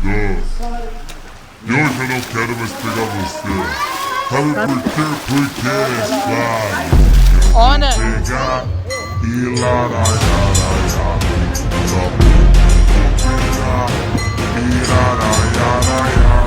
E hoje eu não quero mais pegar você. Sabe por quê? Porque é claro. Olha. Pegar e laraiaraiá. Só pegar e laraiaraiá.